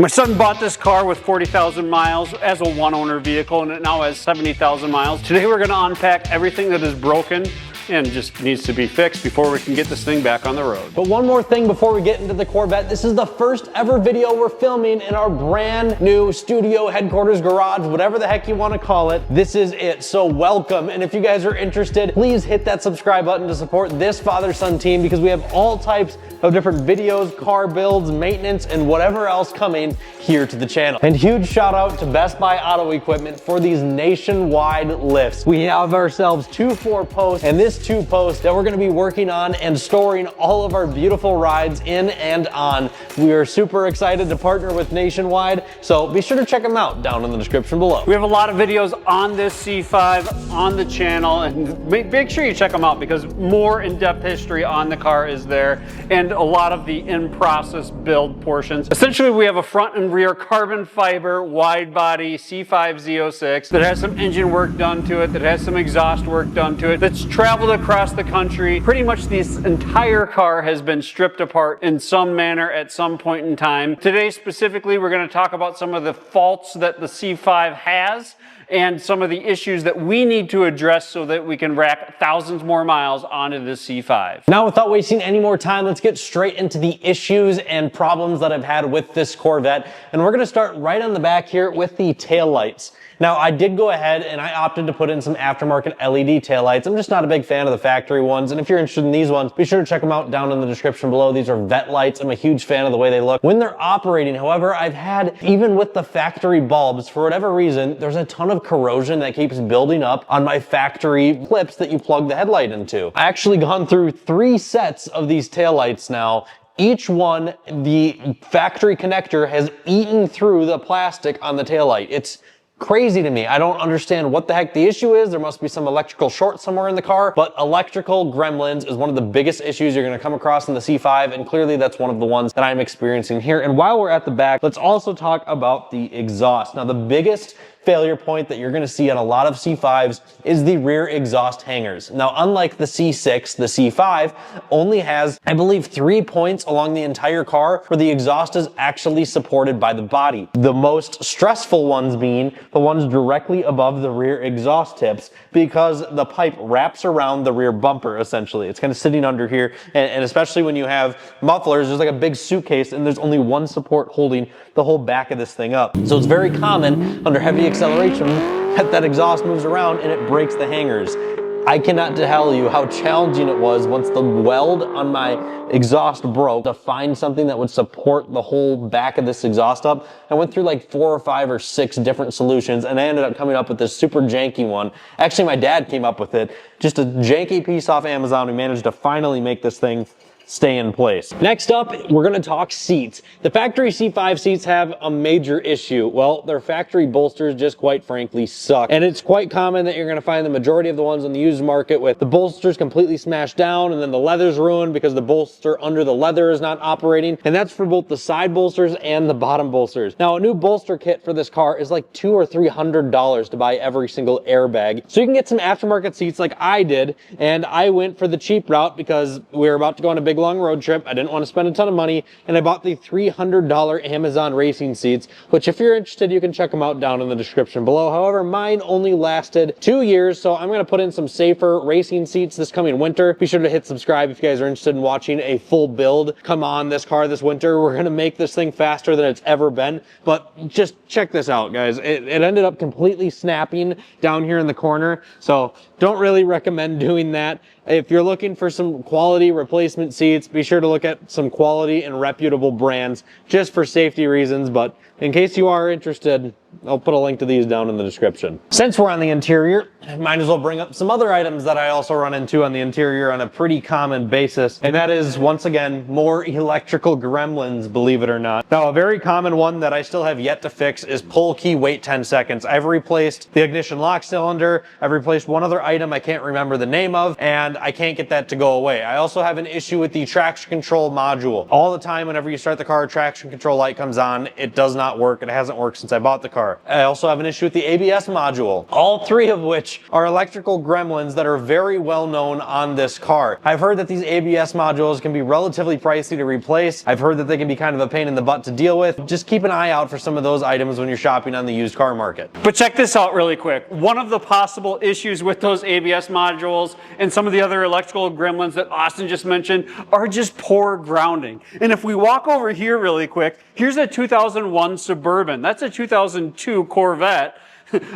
My son bought this car with 40,000 miles as a one-owner vehicle, and it now has 70,000 miles. Today we're going to unpack everything that is broken and just needs to be fixed before we can get this thing back on the road. But one more thing before we get into the Corvette. This is the first ever video we're filming in our brand new studio, headquarters, garage, whatever the heck you want to call it. This is it, so welcome. And if you guys are interested, please hit that subscribe button to support this father-son team, because we have all types of different videos, car builds, maintenance, and whatever else coming here to the channel. And huge shout out to Best Buy Auto Equipment for these nationwide lifts. We have ourselves 2 4-posts, and this 2-post that we're gonna be working on and storing all of our beautiful rides in and on. We are super excited to partner with Nationwide, so be sure to check them out down in the description below. We have a lot of videos on this C5 on the channel, and make sure you check them out because more in-depth history on the car is there, and a lot of the in-process build portions. Essentially, we have a front and rear carbon fiber wide body C5 Z06 that has some engine work done to it, that has some exhaust work done to it, that's traveled across the country. Pretty much this entire car has been stripped apart in some manner at some point in time. Today specifically, we're going to talk about some of the faults that the C5 has and some of the issues that we need to address so that we can rack thousands more miles onto the C5. Now, without wasting any more time, let's get straight into the issues and problems that I've had with this Corvette. And we're gonna start right on the back here with the taillights. Now, I did go ahead and I opted to put in some aftermarket LED taillights. I'm just not a big fan of the factory ones. And if you're interested in these ones, be sure to check them out down in the description below. These are Vette lights. I'm a huge fan of the way they look when they're operating. However, I've had, even with the factory bulbs, for whatever reason, there's a ton of corrosion that keeps building up on my factory clips that you plug the headlight into. I actually gone through 3 sets of these taillights now. Each one, the factory connector has eaten through the plastic on the taillight. It's crazy to me. I don't understand what the heck the issue is. There must be some electrical short somewhere in the car, but electrical gremlins is one of the biggest issues you're going to come across in the C5, and clearly that's one of the ones that I'm experiencing here. And while we're at the back, let's also talk about the exhaust. Now, the biggest failure point that you're going to see on a lot of C5s is the rear exhaust hangers. Now, unlike the C6, the C5 only has, I believe, 3 points along the entire car where the exhaust is actually supported by the body. The most stressful ones being the ones directly above the rear exhaust tips, because the pipe wraps around the rear bumper, essentially. It's kind of sitting under here, and especially when you have mufflers, there's like a big suitcase and there's only one support holding the whole back of this thing up. So it's very common under heavy acceleration that exhaust moves around and it breaks the hangers. I cannot tell you how challenging it was once the weld on my exhaust broke to find something that would support the whole back of this exhaust up. I went through like 4 or 5 or 6 different solutions, and I ended up coming up with this super janky one. Actually, my dad came up with it. Just a janky piece off Amazon. We managed to finally make this thing stay in place. Next up, we're gonna talk seats. The factory C5 seats have a major issue. Well, their factory bolsters just quite frankly suck. And it's quite common that you're gonna find the majority of the ones on the used market with the bolsters completely smashed down, and then the leather's ruined because the bolster under the leather is not operating. And that's for both the side bolsters and the bottom bolsters. Now, a new bolster kit for this car is like $200 or $300 to buy every single airbag. So you can get some aftermarket seats like I did, and I went for the cheap route because we were about to go on a big long road trip. I didn't want to spend a ton of money, and I bought the $300 Amazon racing seats, which if you're interested, you can check them out down in the description below. However, mine only lasted 2 years, so I'm going to put in some safer racing seats this coming winter. Be sure to hit subscribe if you guys are interested in watching a full build come on this car this winter. We're going to make this thing faster than it's ever been, but just check this out, guys. It ended up completely snapping down here in the corner, so don't really recommend doing that. If you're looking for some quality replacement seats, be sure to look at some quality and reputable brands just for safety reasons. But in case you are interested, I'll put a link to these down in the description. Since we're on the interior, I might as well bring up some other items that I also run into on the interior on a pretty common basis. And that is, once again, more electrical gremlins, believe it or not. Now, a very common one that I still have yet to fix is pull key wait 10 seconds. I've replaced the ignition lock cylinder. I've replaced one other item I can't remember the name of, and I can't get that to go away. I also have an issue with with the traction control module. All the time, whenever you start the car, traction control light comes on. It does not work. It hasn't worked since I bought the car. I also have an issue with the ABS module, all three of which are electrical gremlins that are very well known on this car. I've heard that these ABS modules can be relatively pricey to replace. I've heard that they can be kind of a pain in the butt to deal with. Just keep an eye out for some of those items when you're shopping on the used car market. But check this out really quick. One of the possible issues with those ABS modules and some of the other electrical gremlins that Austin just mentioned are just poor grounding. And if we walk over here really quick, here's a 2001 Suburban. That's a 2002 Corvette.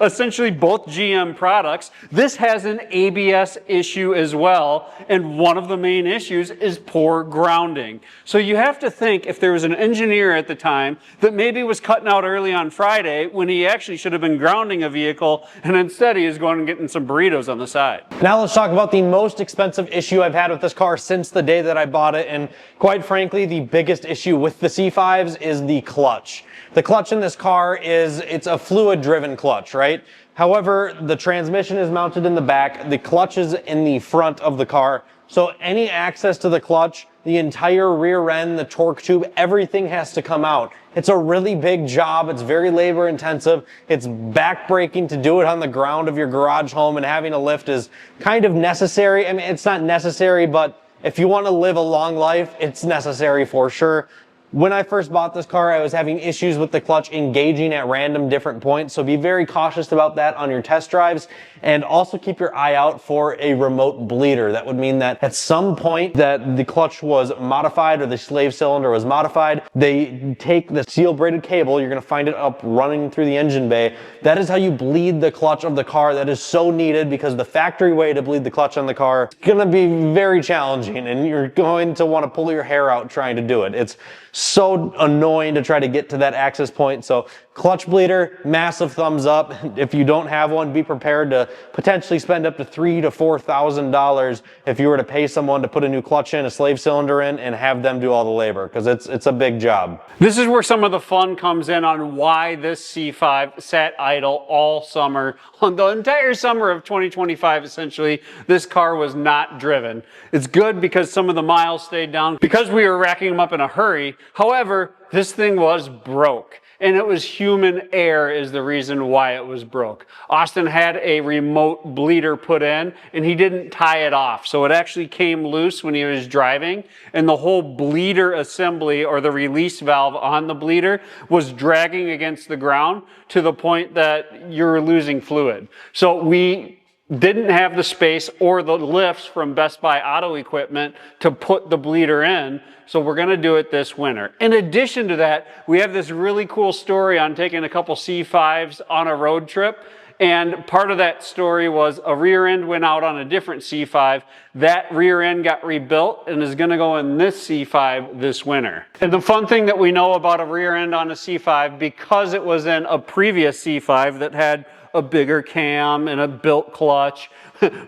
Essentially both GM products. This has an ABS issue as well, and one of the main issues is poor grounding. So you have to think if there was an engineer at the time that maybe was cutting out early on Friday when he actually should have been grounding a vehicle, and instead he is going and getting some burritos on the side. Now let's talk about the most expensive issue I've had with this car since the day that I bought it, and quite frankly the biggest issue with the C5s is the clutch. The clutch in this car it's a fluid driven clutch, right? However, the transmission is mounted in the back, the clutch is in the front of the car, so any access to the clutch, the entire rear end, the torque tube, everything has to come out. It's a really big job, it's very labor intensive, it's backbreaking to do it on the ground of your garage home, and having a lift is kind of necessary. I mean, it's not necessary, but if you want to live a long life, it's necessary for sure. When I first bought this car, I was having issues with the clutch engaging at random different points, so be very cautious about that on your test drives, and also keep your eye out for a remote bleeder. That would mean that at some point that the clutch was modified or the slave cylinder was modified, they take the steel braided cable, you're going to find it up running through the engine bay. That is how you bleed the clutch of the car. That is so needed because the factory way to bleed the clutch on the car is going to be very challenging, and you're going to want to pull your hair out trying to do it. It's so annoying to try to get to that access point. So clutch bleeder, massive thumbs up. If you don't have one, be prepared to potentially spend up to $3,000 to $4,000 if you were to pay someone to put a new clutch in, a slave cylinder in, and have them do all the labor, because it's a big job. This is where some of the fun comes in on why this C5 sat idle all summer. On the entire summer of 2025, essentially, this car was not driven. It's good because some of the miles stayed down because we were racking them up in a hurry. However, this thing was broke. And it was human error is the reason why it was broke. Austin had a remote bleeder put in and he didn't tie it off. So it actually came loose when he was driving, and the whole bleeder assembly or the release valve on the bleeder was dragging against the ground to the point that you're losing fluid. So we didn't have the space or the lifts from Best Buy Auto Equipment to put the bleeder in, so we're going to do it this winter. In addition to that, we have this really cool story on taking a couple C5s on a road trip, and part of that story was a rear end went out on a different C5. That rear end got rebuilt and is going to go in this C5 this winter. And the fun thing that we know about a rear end on a C5, because it was in a previous C5 that had a bigger cam and a built clutch,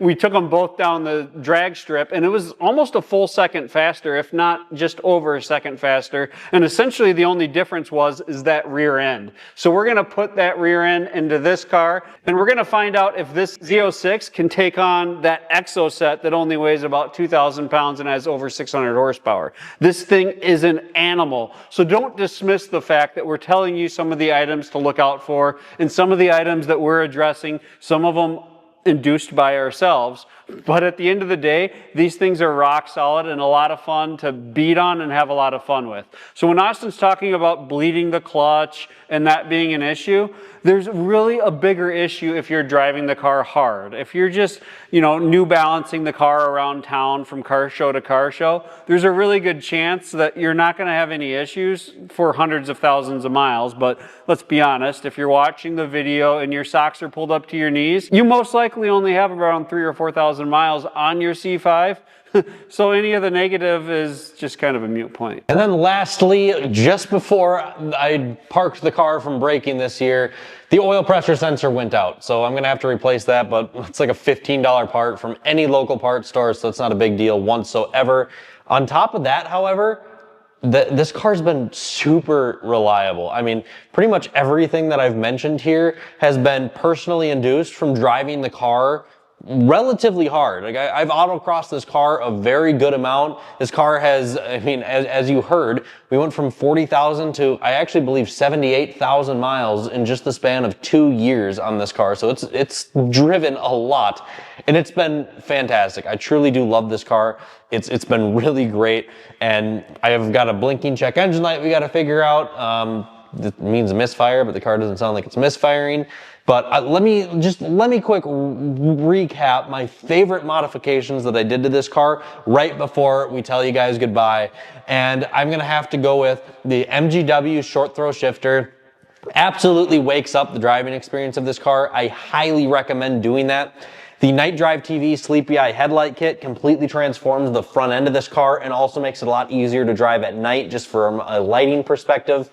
we took them both down the drag strip, and it was almost a full second faster, if not just over a second faster. And essentially the only difference is that rear end. So we're going to put that rear end into this car, and we're going to find out if this Z06 can take on that Exoset that only weighs about 2,000 pounds and has over 600 horsepower. This thing is an animal. So don't dismiss the fact that we're telling you some of the items to look out for, and some of the items that we're addressing, some of them induced by ourselves. But at the end of the day, these things are rock solid and a lot of fun to beat on and have a lot of fun with. So when Austin's talking about bleeding the clutch and that being an issue, there's really a bigger issue if you're driving the car hard. If you're just, new balancing the car around town from car show to car show, there's a really good chance that you're not going to have any issues for hundreds of thousands of miles. But let's be honest, if you're watching the video and your socks are pulled up to your knees, you most likely only have around 3,000 or 4,000 miles on your C5. So any of the negative is just kind of a moot point. And then lastly, just before I parked the car from braking this year, the oil pressure sensor went out. So I'm gonna have to replace that, but it's like a $15 part from any local parts store, so it's not a big deal whatsoever. On top of that, however, this car's been super reliable. I mean, pretty much everything that I've mentioned here has been personally induced from driving the car relatively hard. Like I've autocrossed this car a very good amount. This car has, I mean, as you heard, we went from 40,000 to, I actually believe, 78,000 miles in just the span of 2 years on this car. So it's driven a lot, and it's been fantastic. I truly do love this car. It's been really great, and I have got a blinking check engine light we got to figure out. It means misfire, but the car doesn't sound like it's misfiring. But let me quick recap my favorite modifications that I did to this car right before we tell you guys goodbye. And I'm gonna have to go with the MGW short throw shifter. Absolutely wakes up the driving experience of this car. I highly recommend doing that. The Night Drive TV Sleepy Eye headlight kit completely transforms the front end of this car and also makes it a lot easier to drive at night just from a lighting perspective.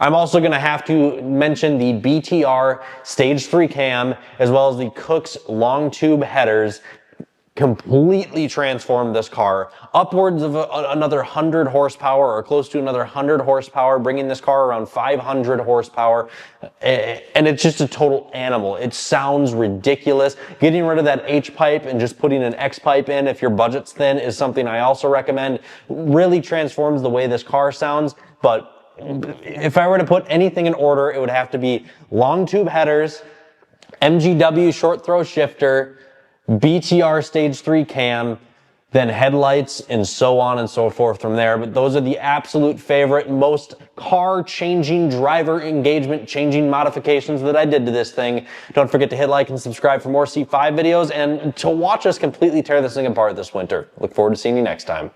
I'm also going to have to mention the BTR Stage 3 cam as well as the Cook's long tube headers. Completely transformed this car. Upwards of another 100 horsepower or close to another 100 horsepower, bringing this car around 500 horsepower. And it's just a total animal. It sounds ridiculous. Getting rid of that H-pipe and just putting an X-pipe in if your budget's thin is something I also recommend. Really transforms the way this car sounds, but if I were to put anything in order, it would have to be long tube headers, MGW short throw shifter, BTR Stage 3 cam, then headlights, and so on and so forth from there. But those are the absolute favorite, most car-changing, driver engagement-changing modifications that I did to this thing. Don't forget to hit like and subscribe for more C5 videos and to watch us completely tear this thing apart this winter. Look forward to seeing you next time.